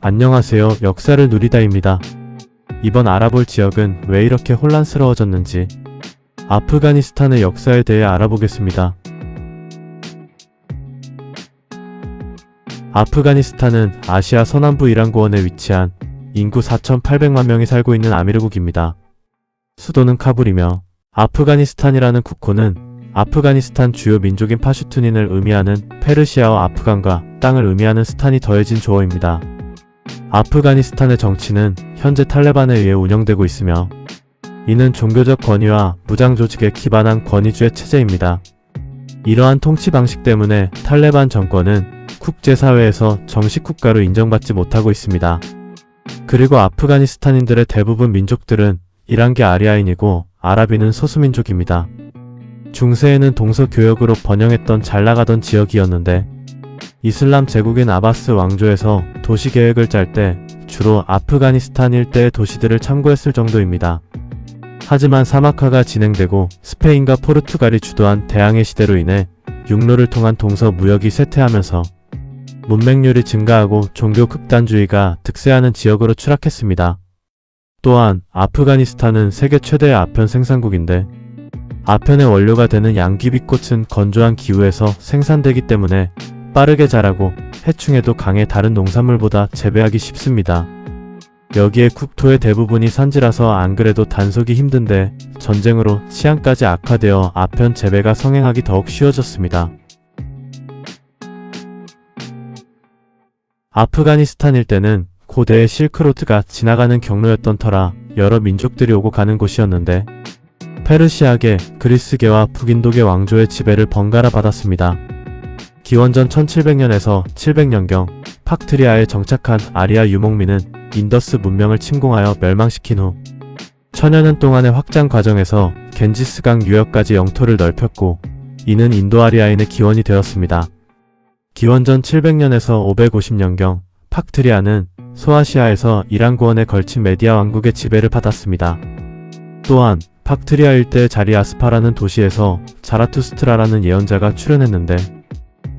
안녕하세요. 역사를 누리다입니다. 이번 알아볼 지역은 왜 이렇게 혼란스러워졌는지 아프가니스탄의 역사에 대해 알아보겠습니다. 아프가니스탄은 아시아 서남부 이란고원에 위치한 인구 4,800만 명이 살고 있는 아미르국입니다. 수도는 카불이며 아프가니스탄이라는 국호는 아프가니스탄 주요 민족인 파슈투닌을 의미하는 페르시아어 아프간과 땅을 의미하는 스탄이 더해진 조어입니다. 아프가니스탄의 정치는 현재 탈레반에 의해 운영되고 있으며 이는 종교적 권위와 무장 조직에 기반한 권위주의 체제입니다. 이러한 통치 방식 때문에 탈레반 정권은 국제사회에서 정식 국가로 인정받지 못하고 있습니다. 그리고 아프가니스탄인들의 대부분 민족들은 이란계 아리아인이고 아라비는 소수민족입니다. 중세에는 동서교역으로 번영했던 잘나가던 지역이었는데 이슬람 제국인 아바스 왕조에서 도시계획을 짤 때 주로 아프가니스탄 일대의 도시들을 참고했을 정도입니다. 하지만 사막화가 진행되고 스페인과 포르투갈이 주도한 대항해 시대로 인해 육로를 통한 동서 무역이 쇠퇴하면서 문맹률이 증가하고 종교 극단주의가 득세하는 지역으로 추락했습니다. 또한 아프가니스탄은 세계 최대의 아편 생산국인데 아편의 원료가 되는 양귀비꽃은 건조한 기후에서 생산되기 때문에 빠르게 자라고 해충에도 강해 다른 농산물보다 재배하기 쉽습니다. 여기에 국토의 대부분이 산지라서 안 그래도 단속이 힘든데 전쟁으로 치안까지 악화되어 아편 재배가 성행하기 더욱 쉬워졌습니다. 아프가니스탄 일대는 고대의 실크로드가 지나가는 경로였던 터라 여러 민족들이 오고 가는 곳이었는데 페르시아계, 그리스계와 북인도계 왕조의 지배를 번갈아 받았습니다. 기원전 1700년에서 700년경 팍트리아에 정착한 아리아 유목민은 인더스 문명을 침공하여 멸망시킨 후 천여년 동안의 확장 과정에서 겐지스강 유역까지 영토를 넓혔고 이는 인도아리아인의 기원이 되었습니다. 기원전 700년에서 550년경 팍트리아는 소아시아에서 이란고원에 걸친 메디아 왕국의 지배를 받았습니다. 또한 팍트리아 일대의 자리아스파라는 도시에서 자라투스트라라는 예언자가 출현했는데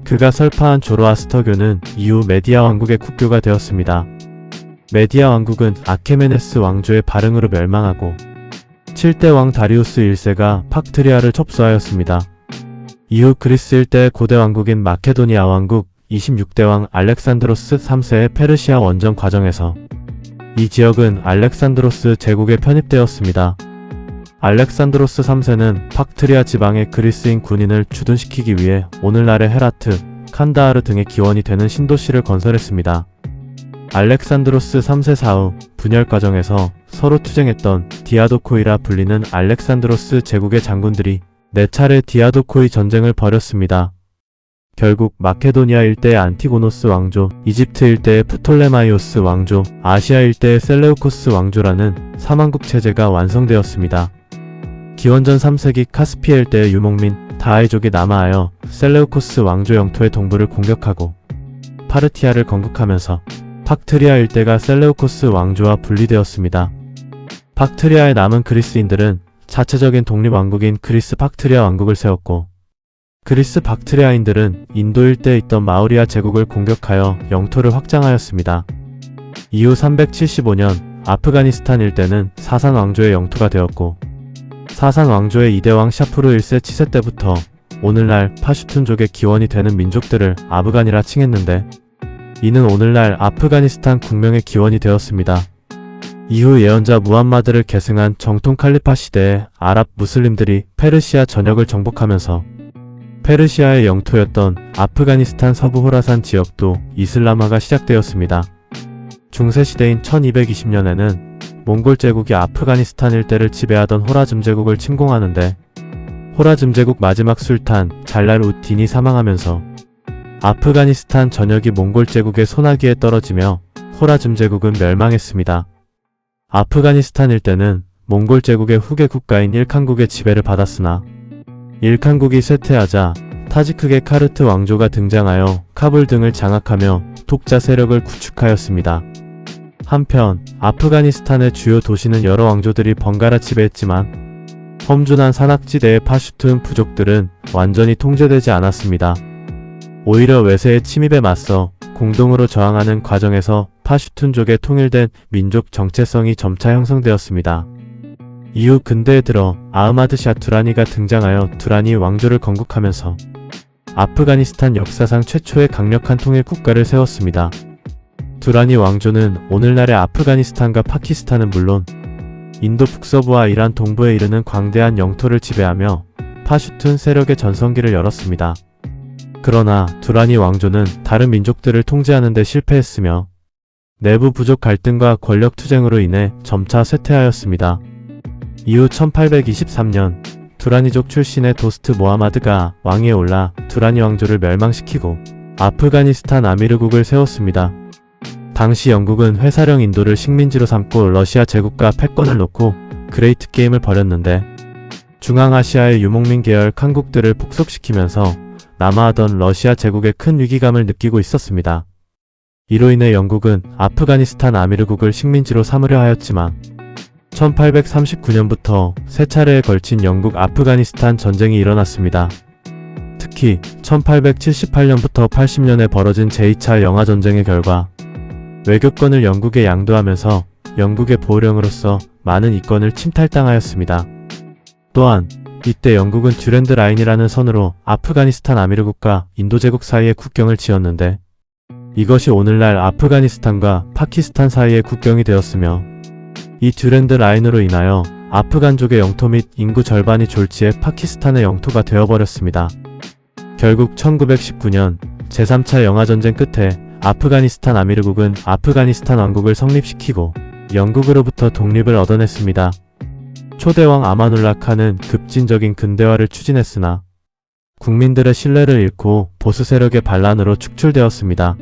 그가 설파한 조로아스터교는 이후 메디아 왕국의 국교가 되었습니다. 메디아 왕국은 아케메네스 왕조의 발흥으로 멸망하고 7대 왕 다리우스 1세가 팍트리아를 접수하였습니다. 이후 그리스 일대의 고대 왕국인 마케도니아 왕국 26대 왕 알렉산드로스 3세의 페르시아 원정 과정에서 이 지역은 알렉산드로스 제국에 편입되었습니다. 알렉산드로스 3세는 팍트리아 지방의 그리스인 군인을 주둔시키기 위해 오늘날의 헤라트, 칸다하르 등의 기원이 되는 신도시를 건설했습니다. 알렉산드로스 3세 사후 분열 과정에서 서로 투쟁했던 디아도코이라 불리는 알렉산드로스 제국의 장군들이 4차례 디아도코이 전쟁을 벌였습니다. 결국 마케도니아 일대의 안티고노스 왕조, 이집트 일대의 프톨레마이오스 왕조, 아시아 일대의 셀레우코스 왕조라는 3왕국 체제가 완성되었습니다. 기원전 3세기 카스피아 일대의 유목민 다아이족이 남하하여 셀레우코스 왕조 영토의 동부를 공격하고 파르티아를 건국하면서 팍트리아 일대가 셀레우코스 왕조와 분리되었습니다. 팍트리아에 남은 그리스인들은 자체적인 독립왕국인 그리스 팍트리아 왕국을 세웠고 그리스 박트리아인들은 인도 일대에 있던 마우리아 제국을 공격하여 영토를 확장하였습니다. 이후 375년 아프가니스탄 일대는 사산 왕조의 영토가 되었고 사산 왕조의 2대왕 샤푸르 1세 치세 때부터 오늘날 파슈툰족의 기원이 되는 민족들을 아브간이라 칭했는데 이는 오늘날 아프가니스탄 국명의 기원이 되었습니다. 이후 예언자 무함마드를 계승한 정통 칼리파 시대에 아랍 무슬림들이 페르시아 전역을 정복하면서 페르시아의 영토였던 아프가니스탄 서부 호라산 지역도 이슬람화가 시작되었습니다. 중세시대인 1220년에는 몽골 제국이 아프가니스탄 일대를 지배하던 호라즘 제국을 침공하는데 호라즘 제국 마지막 술탄 잘랄 우딘이 사망하면서 아프가니스탄 전역이 몽골 제국의 손아귀에 떨어지며 호라즘 제국은 멸망했습니다. 아프가니스탄 일대는 몽골 제국의 후계 국가인 일칸국의 지배를 받았으나 일칸국이 쇠퇴하자 타지크계 카르트 왕조가 등장하여 카불 등을 장악하며 독자 세력을 구축하였습니다. 한편 아프가니스탄의 주요 도시는 여러 왕조들이 번갈아 지배했지만 험준한 산악지대의 파슈툰 부족들은 완전히 통제되지 않았습니다. 오히려 외세의 침입에 맞서 공동으로 저항하는 과정에서 파슈툰족의 통일된 민족 정체성이 점차 형성되었습니다. 이후 근대에 들어 아흐마드 샤 두라니가 등장하여 두라니 왕조를 건국하면서 아프가니스탄 역사상 최초의 강력한 통일 국가를 세웠습니다. 두라니 왕조는 오늘날의 아프가니스탄과 파키스탄은 물론 인도 북서부와 이란 동부에 이르는 광대한 영토를 지배하며 파슈툰 세력의 전성기를 열었습니다. 그러나 두라니 왕조는 다른 민족들을 통제하는 데 실패했으며 내부 부족 갈등과 권력 투쟁으로 인해 점차 쇠퇴하였습니다. 이후 1823년 두라니족 출신의 도스트 모하마드가 왕위에 올라 두라니 왕조를 멸망시키고 아프가니스탄 아미르국을 세웠습니다. 당시 영국은 회사령 인도를 식민지로 삼고 러시아 제국과 패권을 놓고 그레이트 게임을 벌였는데 중앙아시아의 유목민 계열 칸국들을 폭속시키면서 남하하던 러시아 제국의 큰 위기감을 느끼고 있었습니다. 이로 인해 영국은 아프가니스탄 아미르국을 식민지로 삼으려 하였지만 1839년부터 세 차례에 걸친 영국 아프가니스탄 전쟁이 일어났습니다. 특히 1878년부터 80년에 벌어진 제2차 영아전쟁의 결과 외교권을 영국에 양도하면서 영국의 보호령으로서 많은 이권을 침탈당하였습니다. 또한 이때 영국은 듀랜드 라인이라는 선으로 아프가니스탄 아미르국과 인도제국 사이에 국경을 지었는데 이것이 오늘날 아프가니스탄과 파키스탄 사이의 국경이 되었으며 이 듀랜드 라인으로 인하여 아프간족의 영토 및 인구 절반이 졸지에 파키스탄의 영토가 되어버렸습니다. 결국 1919년 제3차 영아전쟁 끝에 아프가니스탄 아미르국은 아프가니스탄 왕국을 성립시키고 영국으로부터 독립을 얻어냈습니다. 초대왕 아마눌라 칸은 급진적인 근대화를 추진했으나 국민들의 신뢰를 잃고 보수 세력의 반란으로 축출되었습니다.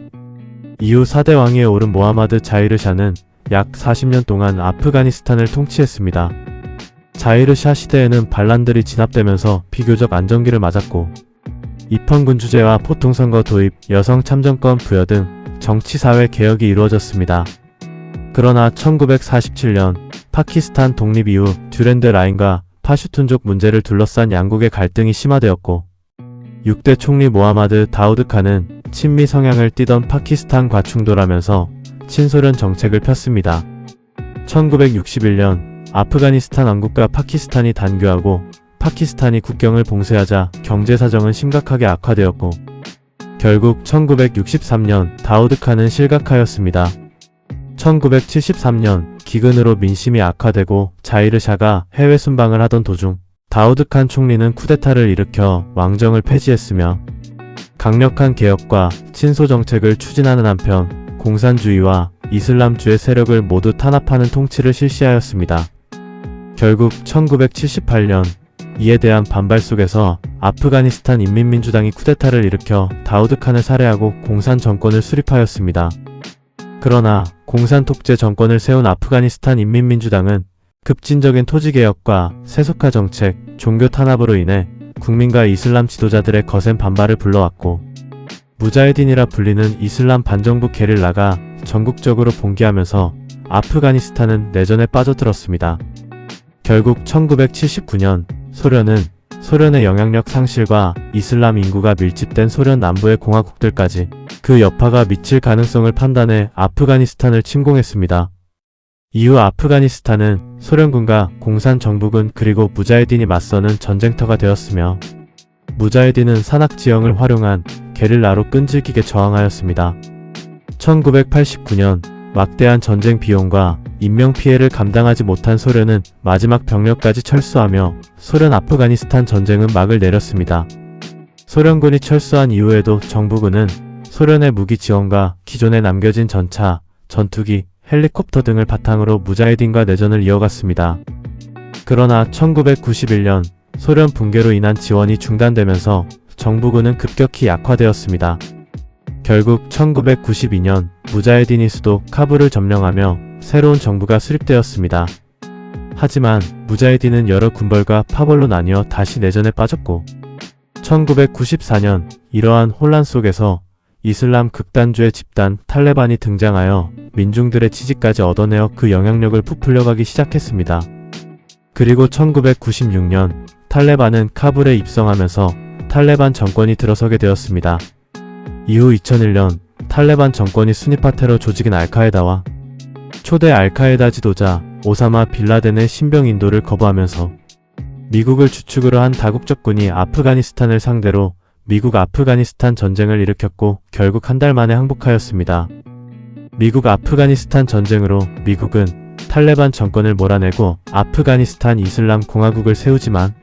이후 4대 왕위에 오른 모하마드 자히르 샤는 약 40년 동안 아프가니스탄을 통치했습니다. 자히르 샤 시대에는 반란들이 진압되면서 비교적 안정기를 맞았고 입헌군주제와 포통선거 도입, 여성 참정권 부여 등 정치사회 개혁이 이루어졌습니다. 그러나 1947년 파키스탄 독립 이후 듀랜드 라인과 파슈툰족 문제를 둘러싼 양국의 갈등이 심화되었고 6대 총리 모하마드 다우드 칸은 친미 성향을 띠던 파키스탄과 충돌하면서 친소련 정책을 폈습니다. 1961년 아프가니스탄 왕국과 파키스탄이 단교하고 파키스탄이 국경을 봉쇄하자 경제사정은 심각하게 악화되었고 결국 1963년 다우드 칸은 실각하였습니다. 1973년 기근으로 민심이 악화되고 자히르 샤가 해외 순방을 하던 도중 다우드 칸 총리는 쿠데타를 일으켜 왕정을 폐지했으며 강력한 개혁과 친소 정책을 추진하는 한편 공산주의와 이슬람주의 세력을 모두 탄압하는 통치를 실시하였습니다. 결국 1978년 이에 대한 반발 속에서 아프가니스탄 인민민주당이 쿠데타를 일으켜 다우드 칸을 살해하고 공산 정권을 수립하였습니다. 그러나 공산 독재 정권을 세운 아프가니스탄 인민민주당은 급진적인 토지개혁과 세속화 정책, 종교 탄압으로 인해 국민과 이슬람 지도자들의 거센 반발을 불러왔고 무자헤딘이라 불리는 이슬람 반정부 게릴라가 전국적으로 봉기하면서 아프가니스탄은 내전에 빠져들었습니다. 결국 1979년 소련의 영향력 상실과 이슬람 인구가 밀집된 소련 남부의 공화국들까지 그 여파가 미칠 가능성을 판단해 아프가니스탄을 침공했습니다. 이후 아프가니스탄은 소련군과 공산정부군 그리고 무자헤딘이 맞서는 전쟁터가 되었으며 무자헤딘은 산악지형을 활용한 게릴라로 끈질기게 저항하였습니다. 1989년 막대한 전쟁 비용과 인명피해를 감당하지 못한 소련은 마지막 병력까지 철수하며 소련 아프가니스탄 전쟁은 막을 내렸습니다. 소련군이 철수한 이후에도 정부군은 소련의 무기 지원과 기존에 남겨진 전차, 전투기, 헬리콥터 등을 바탕으로 무자헤딘과 내전을 이어갔습니다. 그러나 1991년 소련 붕괴로 인한 지원이 중단되면서 정부군은 급격히 약화되었습니다. 결국 1992년 무자헤딘이 수도 카불을 점령하며 새로운 정부가 수립되었습니다. 하지만 무자헤딘은 여러 군벌과 파벌로 나뉘어 다시 내전에 빠졌고 1994년 이러한 혼란 속에서 이슬람 극단주의 집단 탈레반이 등장하여 민중들의 지지까지 얻어내어 그 영향력을 부풀려가기 시작했습니다. 그리고 1996년 탈레반은 카불에 입성하면서 탈레반 정권이 들어서게 되었습니다. 이후 2001년 탈레반 정권이 순위파 테러 조직인 알카에다와 초대 알카에다 지도자 오사마 빌라덴의 신병 인도를 거부하면서 미국을 주축으로 한 다국적군이 아프가니스탄을 상대로 미국 아프가니스탄 전쟁을 일으켰고 결국 한 달 만에 항복하였습니다. 미국 아프가니스탄 전쟁으로 미국은 탈레반 정권을 몰아내고 아프가니스탄 이슬람 공화국을 세우지만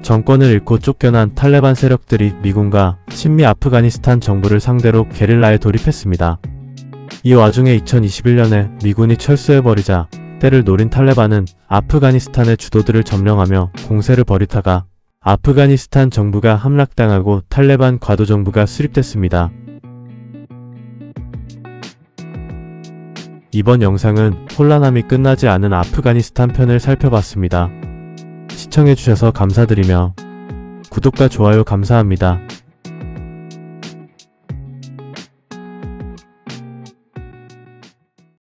정권을 잃고 쫓겨난 탈레반 세력들이 미군과 친미 아프가니스탄 정부를 상대로 게릴라에 돌입했습니다. 이 와중에 2021년에 미군이 철수해버리자 때를 노린 탈레반은 아프가니스탄의 주도들을 점령하며 공세를 벌이다가 아프가니스탄 정부가 함락당하고 탈레반 과도정부가 수립됐습니다. 이번 영상은 혼란함이 끝나지 않은 아프가니스탄 편을 살펴봤습니다. 시청해주셔서 감사드리며 구독과 좋아요 감사합니다.